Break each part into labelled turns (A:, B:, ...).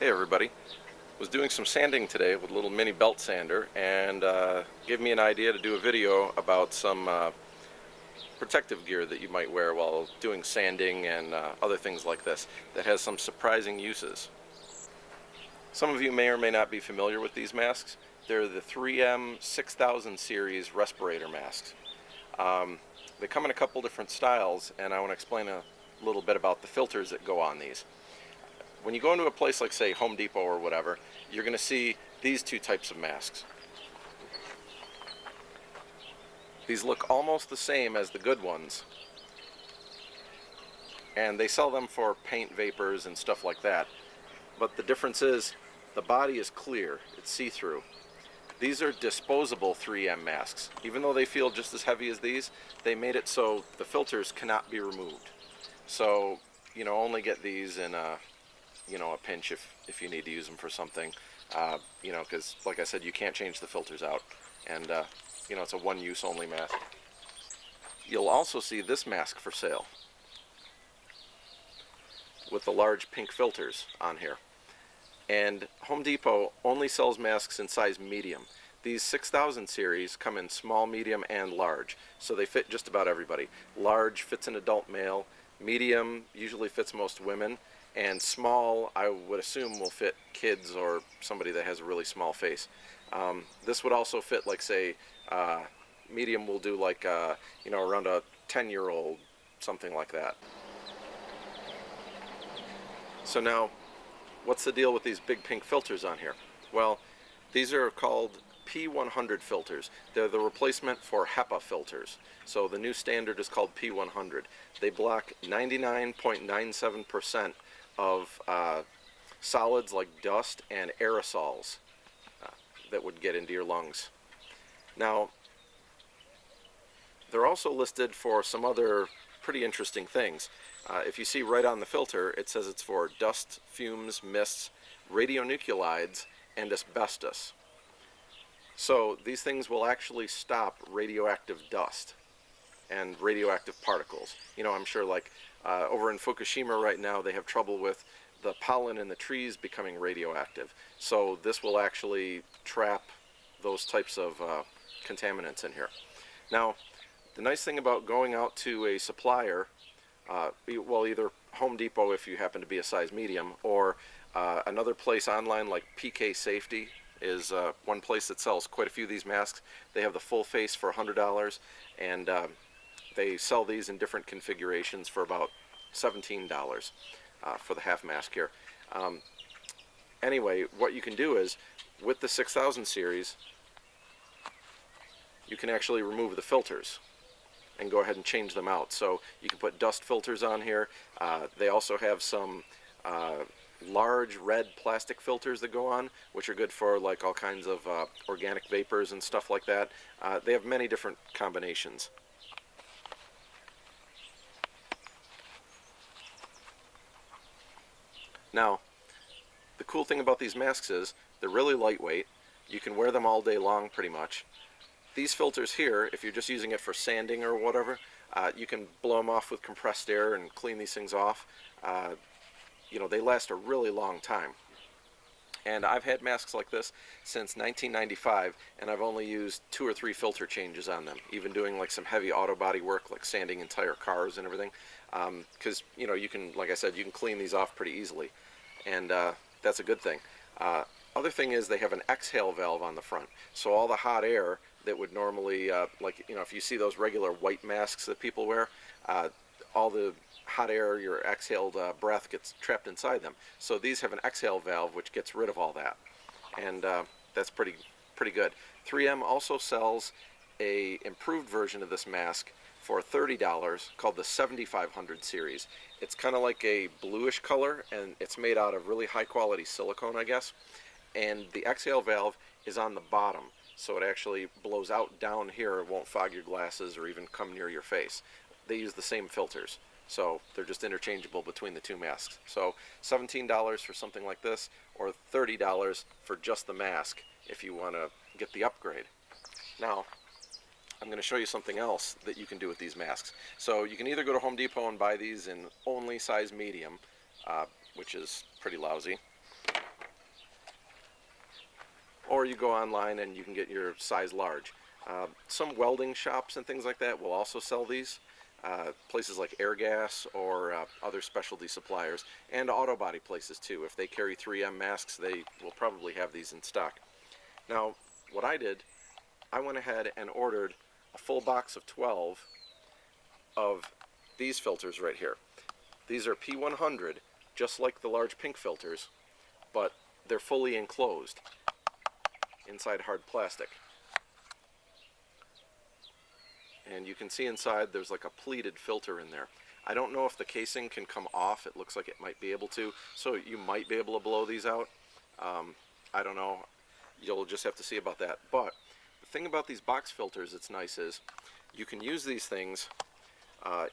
A: Hey everybody, was doing some sanding today with a little mini belt sander and gave me an idea to do a video about some protective gear that you might wear while doing sanding and other things like this that has some surprising uses. Some of you may or may not be familiar with these masks. They're the 3M 6000 series respirator masks. They come in a couple different styles, and I want to explain a little bit about the filters that go on these. When you go into a place like, say, Home Depot or whatever, you're going to see these two types of masks. These look almost the same as the good ones, and they sell them for paint vapors and stuff like that. But the difference is the body is clear, it's see-through. These are disposable 3M masks. Even though they feel just as heavy as these, they made it so the filters cannot be removed. So, only get these in a pinch if you need to use them for something, because like I said, you can't change the filters out, and it's a one-use only mask. You'll also see this mask for sale with the large pink filters on here. And Home Depot only sells masks in size medium. These 6000 series come in small, medium, and large, so they fit just about everybody. Large fits an adult male, medium usually fits most women, and small, I would assume, will fit kids or somebody that has a really small face. This would also fit, like, say, medium will do like, around a 10-year-old, something like that. So now, what's the deal with these big pink filters on here? Well, these are called P100 filters. They're the replacement for HEPA filters. So the new standard is called P100. They block 99.97% of solids like dust and aerosols that would get into your lungs. Now, they're also listed for some other pretty interesting things. If you see right on the filter, it says it's for dust, fumes, mists, radionuclides, and asbestos. So these things will actually stop radioactive dust and radioactive particles. I'm sure, like over in Fukushima right now, they have trouble with the pollen in the trees becoming radioactive. So this will actually trap those types of contaminants in here. Now, the nice thing about going out to a supplier, either Home Depot if you happen to be a size medium, or another place online like PK Safety is one place that sells quite a few of these masks. They have the full face for $100, and they sell these in different configurations for about $17 for the half mask here. Anyway, what you can do is, with the 6000 series, you can actually remove the filters and go ahead and change them out. So you can put dust filters on here. They also have some large red plastic filters that go on, which are good for like all kinds of organic vapors and stuff like that. They have many different combinations. Now, the cool thing about these masks is they're really lightweight. You can wear them all day long pretty much. These filters here, if you're just using it for sanding or whatever, you can blow them off with compressed air and clean these things off. They last a really long time. And I've had masks like this since 1995, and I've only used 2 or 3 filter changes on them, even doing like some heavy auto body work, like sanding entire cars and everything. Because, you can, like I said, you can clean these off pretty easily, and that's a good thing. Other thing is they have an exhale valve on the front, so all the hot air that would normally, if you see those regular white masks that people wear, all the hot air, your exhaled breath gets trapped inside them. So these have an exhale valve which gets rid of all that, and that's pretty good. 3M also sells a improved version of this mask for $30 called the 7500 series. It's kind of like a bluish color, and it's made out of really high quality silicone, I guess, and the exhale valve is on the bottom, so it actually blows out down here. It won't fog your glasses or even come near your face. They use the same filters, so they're just interchangeable between the two masks. So $17 for something like this, or $30 for just the mask if you want to get the upgrade. Now, I'm going to show you something else that you can do with these masks. So you can either go to Home Depot and buy these in only size medium, which is pretty lousy, or you go online and you can get your size large. Some welding shops and things like that will also sell these. Places like Airgas or other specialty suppliers, and auto body places too. If they carry 3M masks, they will probably have these in stock. Now, what I did, I went ahead and ordered a full box of 12 of these filters right here. These are P100, just like the large pink filters, but they're fully enclosed inside hard plastic. And you can see inside there's like a pleated filter in there. I don't know if the casing can come off. It looks like it might be able to, so you might be able to blow these out. I don't know. You'll just have to see about that. But the thing about these box filters that's nice is you can use these things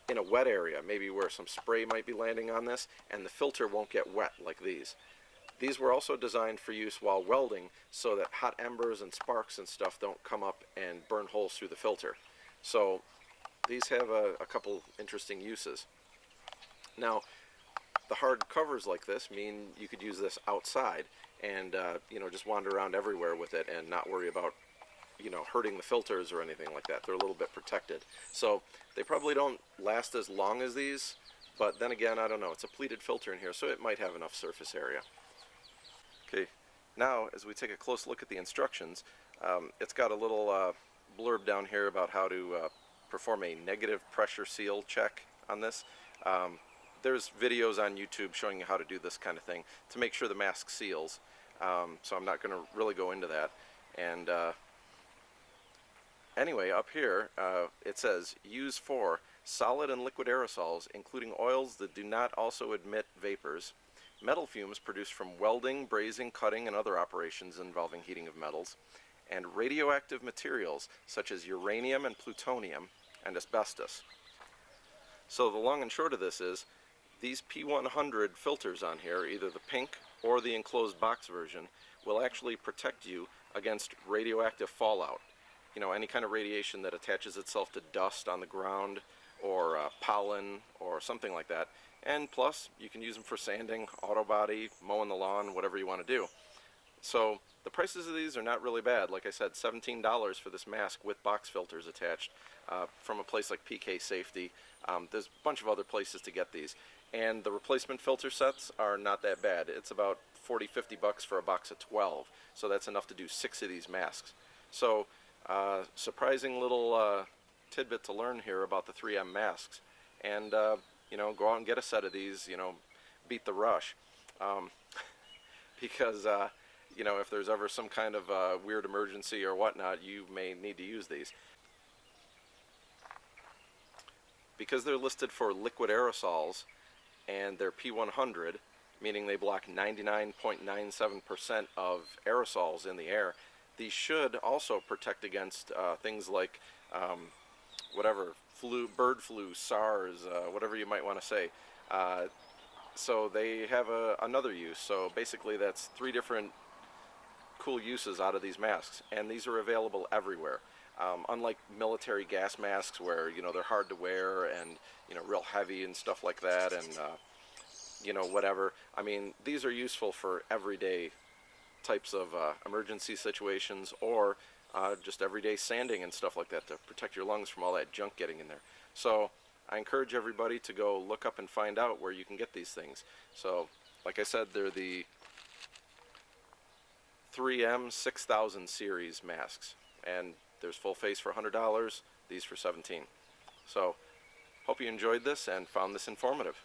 A: in a wet area, maybe where some spray might be landing on this, and the filter won't get wet like these. These were also designed for use while welding so that hot embers and sparks and stuff don't come up and burn holes through the filter. So these have a couple interesting uses. Now, the hard covers like this mean you could use this outside and just wander around everywhere with it and not worry about hurting the filters or anything like that. They're a little bit protected. So they probably don't last as long as these, but then again, I don't know. It's a pleated filter in here, so it might have enough surface area. Okay, now as we take a close look at the instructions, it's got a little blurb down here about how to perform a negative pressure seal check on this. There's videos on YouTube showing you how to do this kind of thing to make sure the mask seals, so I'm not going to really go into that. And anyway, up here it says use for solid and liquid aerosols, including oils that do not also emit vapors, metal fumes produced from welding, brazing, cutting, and other operations involving heating of metals, and radioactive materials such as uranium and plutonium and asbestos. So the long and short of this is these P100 filters on here, either the pink or the enclosed box version, will actually protect you against radioactive fallout. Any kind of radiation that attaches itself to dust on the ground or pollen or something like that. And plus, you can use them for sanding, auto body, mowing the lawn, whatever you want to do. So the prices of these are not really bad. Like I said, $17 for this mask with box filters attached from a place like PK Safety. There's a bunch of other places to get these. And the replacement filter sets are not that bad. It's about $40–50 for a box of 12. So that's enough to do 6 of these masks. So surprising little tidbit to learn here about the 3M masks. And go out and get a set of these, beat the rush. Because if there's ever some kind of weird emergency or whatnot, you may need to use these. Because they're listed for liquid aerosols and they're P100, meaning they block 99.97% of aerosols in the air, these should also protect against things like bird flu, SARS, whatever you might want to say. So they have another use. So basically that's 3 different cool uses out of these masks, and these are available everywhere. Unlike military gas masks where they're hard to wear and real heavy and stuff like that, and whatever. I mean, these are useful for everyday types of emergency situations, or just everyday sanding and stuff like that to protect your lungs from all that junk getting in there. So I encourage everybody to go look up and find out where you can get these things. So like I said, they're the 3M 6000 series masks, and there's full face for $100, these for $17. So hope you enjoyed this and found this informative.